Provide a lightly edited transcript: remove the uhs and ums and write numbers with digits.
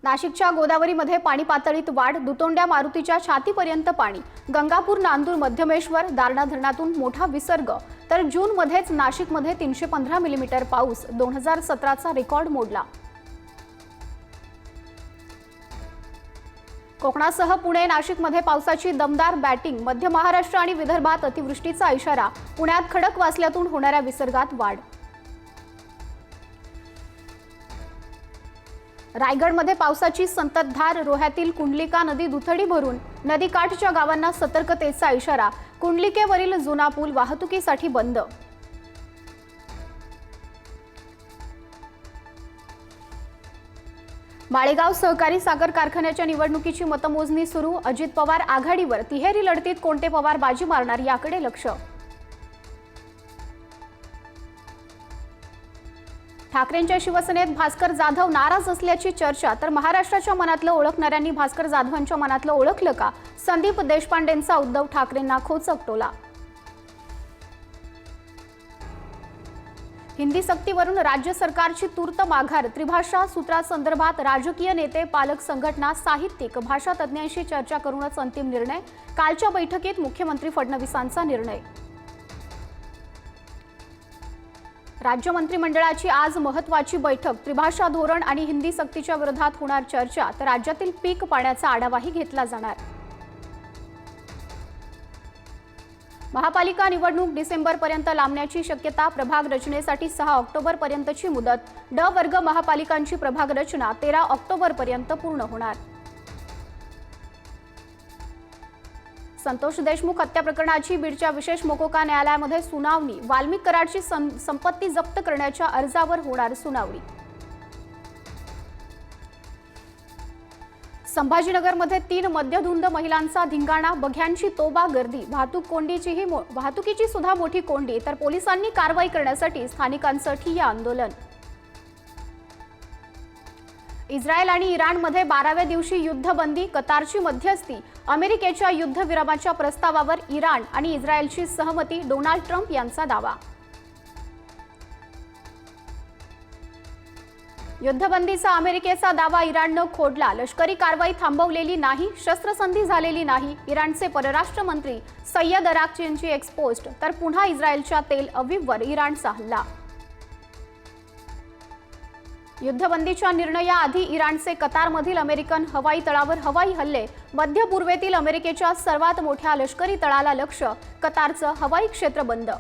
नाशिकच्या गोदावरीमध्ये पाणी पातळीत वाढ, दुतोंड्या मारुतीच्या छातीपर्यंत पाणी। गंगापूर, नांदूर, मध्यमेश्वर, दारणा धरणातून मोठा विसर्ग। तर जूनमध्येच नाशिकमध्ये 315 मिलीमीटर पाऊस, 2017चा रेकॉर्ड मोडला। कोकणासह पुणे, नाशिकमध्ये पावसाची दमदार बॅटिंग। मध्य महाराष्ट्र आणि विदर्भात अतिवृष्टीचा इशारा। पुण्यात खडकवासल्यातून होणाऱ्या विसर्गात वाढ। रायगडमध्ये पावसाची संततधार। रोह्यातील कुंडलिका नदी दुथडी भरून। नदीकाठच्या गावांना सतर्कतेचा इशारा। कुंडलिकेवरील जुना पूल वाहतुकीसाठी बंद। माळेगाव सहकारी साखर कारखान्याच्या निवडणुकीची मतमोजणी सुरू। अजित पवार आघाडीवर। तिहेरी लढतीत कोणते पवार बाजी मारणार याकडे लक्ष। ठाकरेंच्या शिवसेनेत भास्कर जाधव नाराज असल्याची चर्चा। तर महाराष्ट्राच्या मनातलं ओळखणाऱ्यांनी भास्कर जाधवांच्या मनातलं ओळखलं का? संदीप देशपांडेंचा उद्धव ठाकरेंना खोचक टोला। हिंदी सक्तीवरून राज्य सरकारची तूर्त माघार। त्रिभाषा सूत्रासंदर्भात राजकीय नेते, पालक संघटना, साहित्यिक, भाषा तज्ज्ञांशी चर्चा करूनच अंतिम निर्णय। कालच्या बैठकीत मुख्यमंत्री फडणवीसांचा निर्णय। राज्य मंत्रिमंडळाची आज महत्त्वाची बैठक। त्रिभाषा धोरण आणि हिंदी सक्तीच्या विरोधात होणार चर्चा। तर राज्यातील पीक पाण्याचा आढावाही घेतला जाणार। महापालिका निवडणूक डिसेंबरपर्यंत लांबण्याची शक्यता। प्रभाग रचनेसाठी 6 ऑक्टोबरपर्यंतची मुदत। ड वर्ग महापालिकांची प्रभाग रचना 13 ऑक्टोबरपर्यंत पूर्ण होणार। संतोष देशमुख हत्या प्रकरणाची बीडच्या विशेष मोकोका न्यायालयामध्ये सुनावणी। वाल्मिक कराडची संपत्ती जप्त करण्याच्या अर्जावर होणार सुनावणी। संभाजीनगरमध्ये 3 मद्यधुंद महिलांचा धिंगाणा। बघ्यांची तोबा गर्दी। वाहतुकीची सुद्धा मोठी कोंडी। तर पोलिसांनी कारवाई करण्यासाठी स्थानिकांचं ठिय्या आंदोलन। इस्रायल आणि इराणमध्ये 12व्या दिवशी युद्धबंदी। कतारची मध्यस्थी। अमेरिकेच्या युद्धविरामाच्या प्रस्तावावर इराण आणि इस्रायलची सहमती। डोनाल्ड ट्रम्प यांचा दावा। युद्धबंदीचा अमेरिकेचा दावा इराणनं खोडला। लष्करी कारवाई थांबवलेली नाही, शस्त्रसंधी झालेली नाही। इराणचे परराष्ट्र मंत्री सय्यद अराक्चींची एक्सपोस्ट। तर पुन्हा इस्रायलच्या तेल अवीववर इराणचा हल्ला। युद्धबंदीच्या निर्णयाआधी इराणचे कतारमधील अमेरिकन हवाई तळावर हवाई हल्ले। मध्य पूर्वेतील अमेरिकेच्या सर्वात मोठ्या लष्करी तळाला लक्ष्य। कतारचं हवाई क्षेत्र बंद।